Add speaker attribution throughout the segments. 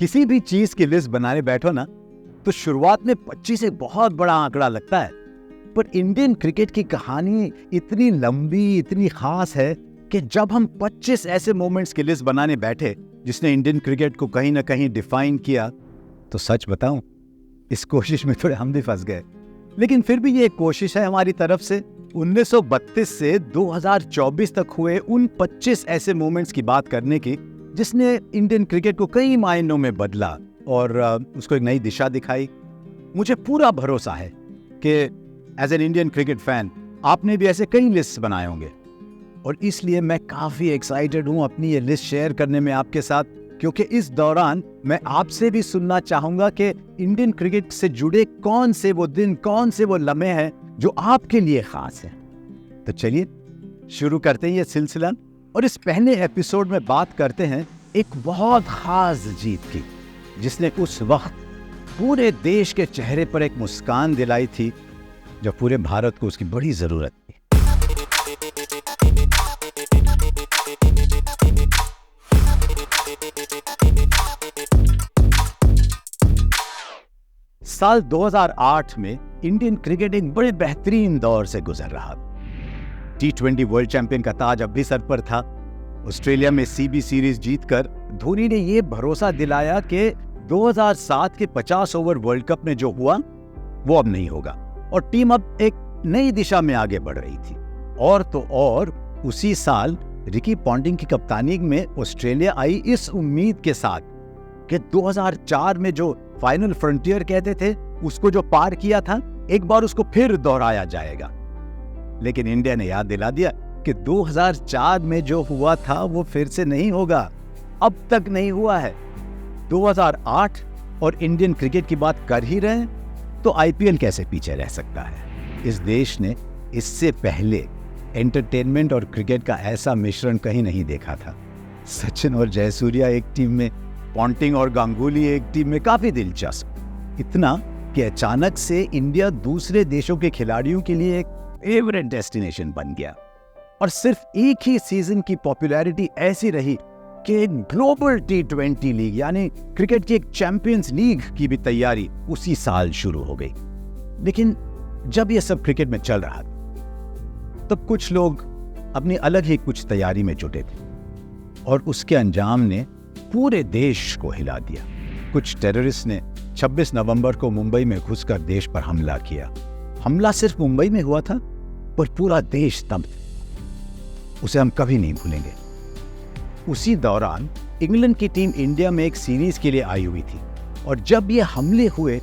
Speaker 1: किसी भी चीज की लिस्ट बनाने बैठो ना तो शुरुआत में 25 एक बहुत बड़ा आंकड़ा लगता है, पर इंडियन क्रिकेट की कहानी इतनी लंबी, इतनी खास है कि जब हम 25 ऐसे मोमेंट्स की लिस्ट बनाने बैठे जिसने इंडियन क्रिकेट को कहीं ना कहीं डिफाइन किया, तो सच बताऊं इस कोशिश में थोड़े हम भी फंस गए। लेकिन फिर भी ये एक कोशिश है हमारी तरफ से 1932 से 2024 तक हुए उन 25 ऐसे मोमेंट्स की बात करने की जिसने इंडियन क्रिकेट को कई मायनों में बदला और उसको एक नई दिशा दिखाई। मुझे पूरा भरोसा है कि as an Indian cricket fan आपने भी ऐसे कई लिस्ट बनाए होंगे और इसलिए मैं काफी एक्साइटेड हूं अपनी ये लिस्ट शेयर करने में आपके साथ, क्योंकि इस दौरान मैं आपसे भी सुनना चाहूंगा कि इंडियन क्रिकेट से जुड़े कौन से वो दिन, कौन से वो लम्हे हैं जो आपके लिए खास हैं। तो चलिए शुरू करते हैं ये सिलसिला और इस पहले एपिसोड में बात करते हैं एक बहुत खास जीत की जिसने उस वक्त पूरे देश के चेहरे पर एक मुस्कान दिलाई थी जब पूरे भारत को उसकी बड़ी जरूरत थी। साल 2008 में इंडियन क्रिकेट एक बड़े बेहतरीन दौर से गुजर रहा था। T20 वर्ल्ड चैंपियन का ताज अब भी सर पर था। ऑस्ट्रेलिया में सीबी सीरीज जीतकर धोनी ने यह भरोसा दिलाया कि 2007 के 50 ओवर वर्ल्ड कप में जो हुआ वो अब नहीं होगा और टीम अब एक नई दिशा में आगे बढ़ रही थी। और तो और उसी साल रिकी पॉन्टिंग की कप्तानी में ऑस्ट्रेलिया आई इस उम्मीद के साथ कि 2004 में जो फाइनल फ्रंटियर कहते थे उसको जो पार किया था एक बार उसको फिर दोहराया जाएगा। लेकिन इंडिया ने याद दिला दिया कि 2004 में जो हुआ था वो फिर से नहीं होगा, अब तक नहीं हुआ है। 2008 और इंडियन क्रिकेट की बात कर ही रहे हैं तो आईपीएल कैसे पीछे रह सकता है। इस देश ने इससे पहले एंटरटेनमेंट और क्रिकेट का ऐसा मिश्रण कहीं नहीं देखा था। सचिन और जयसूर्या एक टीम में, पॉन्टिंग और गांगुली एक टीम में, काफी दिलचस्प। इतना कि अचानक से इंडिया दूसरे देशों के खिलाड़ियों के लिए एक फेवरेट डेस्टिनेशन बन गया और सिर्फ एक ही सीजन की पॉपुलैरिटी ऐसी रही कि एक ग्लोबल T20 लीग यानी क्रिकेट की एक चैंपियंस लीग की भी तैयारी उसी साल शुरू हो गई। लेकिन जब यह सब क्रिकेट में चल रहा था तब कुछ लोग अपनी अलग ही कुछ तैयारी में जुटे थे और उसके अंजाम ने पूरे देश को हिला दिया। कुछ टेररिस्ट ने 26 नवंबर को मुंबई में घुसकर देश पर हमला किया। हमला सिर्फ मुंबई में हुआ था पर पूरा देश स्तब्ध, उसे हम कभी नहीं भूलेंगे। उसी दौरान इंग्लैंड की टीम इंडिया में एक सीरीज के लिए आई हुई थी और जब ये हमले हुए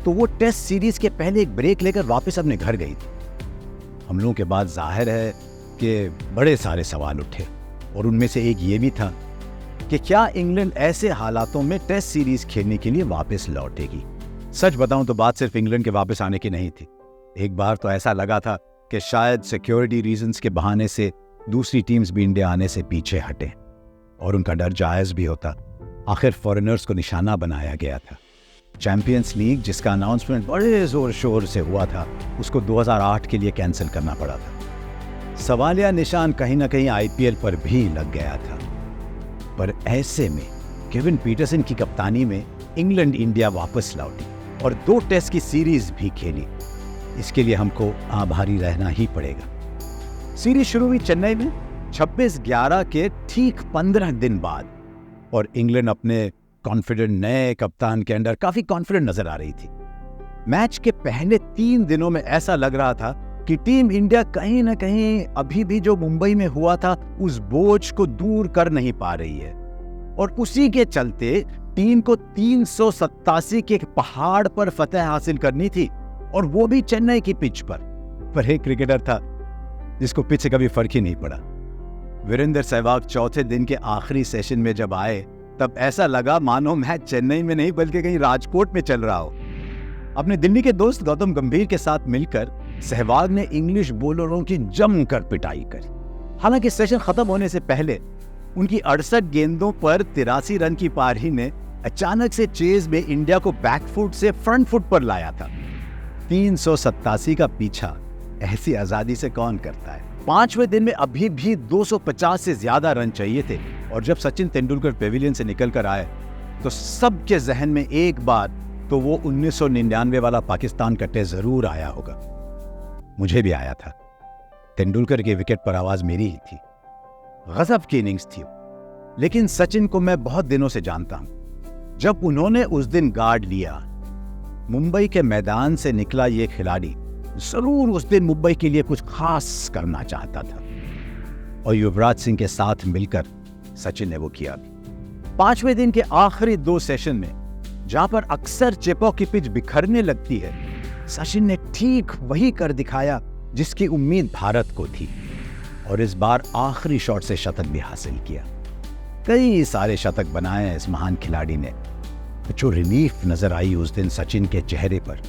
Speaker 1: तो वो टेस्ट सीरीज के पहले एक ब्रेक लेकर वापस अपने घर गई थी। हमलों के बाद जाहिर है कि बड़े सारे सवाल उठे और उनमें से एक ये भी था कि क्या इंग्लैंड ऐसे हालातों में टेस्ट सीरीज खेलने के लिए वापस लौटेगी। सच बताऊं तो बात सिर्फ इंग्लैंड के वापस आने की नहीं थी। एक बार तो ऐसा लगा था कि शायद सिक्योरिटी रीजंस के बहाने से दूसरी टीम्स भी इंडिया आने से पीछे हटे और उनका डर जायज भी होता। आखिर फॉरेनर्स को निशाना बनाया गया था। चैंपियंस लीग जिसका अनाउंसमेंट बड़े जोर शोर से हुआ था उसको 2008 के लिए कैंसिल करना पड़ा था। सवालिया निशान कहीं ना कहीं आईपीएल पर भी लग गया था। पर ऐसे में केविन पीटरसन की कप्तानी में इंग्लैंड इंडिया वापस लौटी और 2 टेस्ट की सीरीज भी खेली। इसके लिए हमको आभारी रहना ही पड़ेगा। सीरीज शुरू हुई चेन्नई में 26/11 के ठीक 15 दिन बाद और इंग्लैंड अपने कॉन्फिडेंट नए कप्तान के अंडर काफी कॉन्फिडेंट नजर आ रही थी। मैच के पहले 3 दिनों में ऐसा लग रहा था कि टीम इंडिया कहीं ना कहीं अभी भी जो मुंबई में हुआ था उस बोझ को दूर कर नहीं पा रही है और उसी के चलते टीम को 387 के एक पहाड़ पर फतह हासिल करनी थी और वो भी चेन्नई की पिच पर एक क्रिकेटर था जिसको पिच से कभी फर्क ही नहीं पड़ा। वीरेंद्र सहवाग चौथे दिन के आखिरी सेशन में जब आए तब ऐसा लगा मानो मैच चेन्नई में नहीं बल्कि कहीं राजकोट में चल रहा हो। अपने दिल्ली के दोस्त गौतम गंभीर के साथ मिलकर सहवाग ने इंग्लिश बॉलरों की जमकर पिटाई करी। हालांकि सेशन खत्म होने से पहले उनकी 68 गेंदों पर 83 रन की पारी ने अचानक से चेज में इंडिया को बैकफुट से फ्रंट फुट पर लाया था। 387 का पीछा ऐसी आजादी से कौन करता है। 5वें दिन में अभी भी 250 से ज्यादा रन चाहिए थे और जब सचिन तेंदुलकर पेविलियन से निकल कर आए तो सबके जहन में एक बार तो वो 1999 वाला पाकिस्तान का टेस्ट जरूर आया होगा। मुझे भी आया था। तेंदुलकर के विकेट पर आवाज मेरी ही थी। गजब की इनिंग्स थी, लेकिन सचिन को मैं बहुत दिनों से जानता हूं। जब उन्होंने उस दिन गार्ड लिया, मुंबई के मैदान से निकला ये खिलाड़ी जरूर उस दिन मुंबई के लिए कुछ खास करना चाहता था, और युवराज सिंह के साथ मिलकर सचिन ने वो किया भी। 5वें दिन के आखिरी 2 सेशन में, जहां पर अक्सर चेपॉ की पिच बिखरने लगती है, सचिन ने ठीक वही कर दिखाया जिसकी उम्मीद भारत को थी, और इस बार आखिरी शॉट से शतक भी हासिल किया। कई सारे शतक बनाए इस महान खिलाड़ी ने। जो रिलीफ नजर आई उस दिन सचिन के चेहरे पर,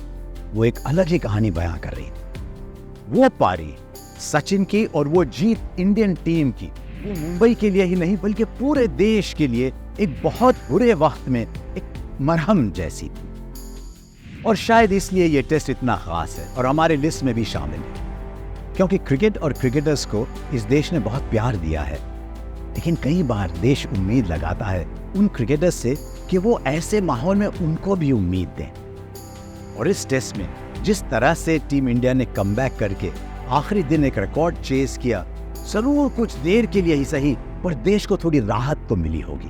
Speaker 1: वो एक अलग ही कहानी बयां कर रही थी। वो पारी सचिन की और वो जीत इंडियन टीम की, वो मुंबई के लिए ही नहीं बल्कि पूरे देश के लिए एक बहुत बुरे वक्त में एक मरहम जैसी थी। और शायद इसलिए ये टेस्ट इतना खास है और हमारे लिस्ट में भी शामिल है, क्योंकि क्रिकेट और क्रिकेटर्स को इस देश ने बहुत प्यार दिया है। लेकिन कई बार देश उम्मीद लगाता है उन क्रिकेटर्स से कि वो ऐसे माहौल में उनको भी उम्मीद दें। और इस टेस्ट में जिस तरह से टीम इंडिया ने कमबैक करके आखिरी दिन एक रिकॉर्ड चेस किया, जरूर कुछ देर के लिए ही सही, पर देश को थोड़ी राहत तो मिली होगी।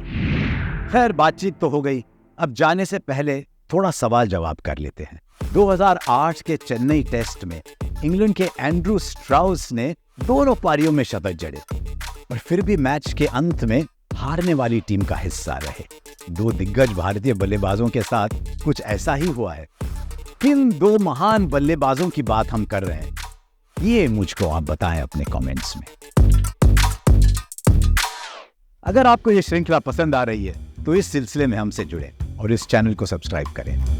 Speaker 1: खैर, बातचीत तो हो गई। अब जाने से पहले थोड़ा सवाल जवाब कर लेते हैं। 2008 के चेन्नई टेस्ट में इंग्लैंड के एंड्रू स्ट्राउस ने दोनों पारियों में शतक जड़े थे, और फिर भी मैच के अंत में हारने वाली टीम का हिस्सा रहे। 2 दिग्गज भारतीय बल्लेबाजों के साथ कुछ ऐसा ही हुआ है। किन 2 महान बल्लेबाजों की बात हम कर रहे हैं, ये मुझको आप बताएं अपने कमेंट्स में। अगर आपको ये श्रृंखला पसंद आ रही है तो इस सिलसिले में हमसे जुड़ें और इस चैनल को सब्सक्राइब करें।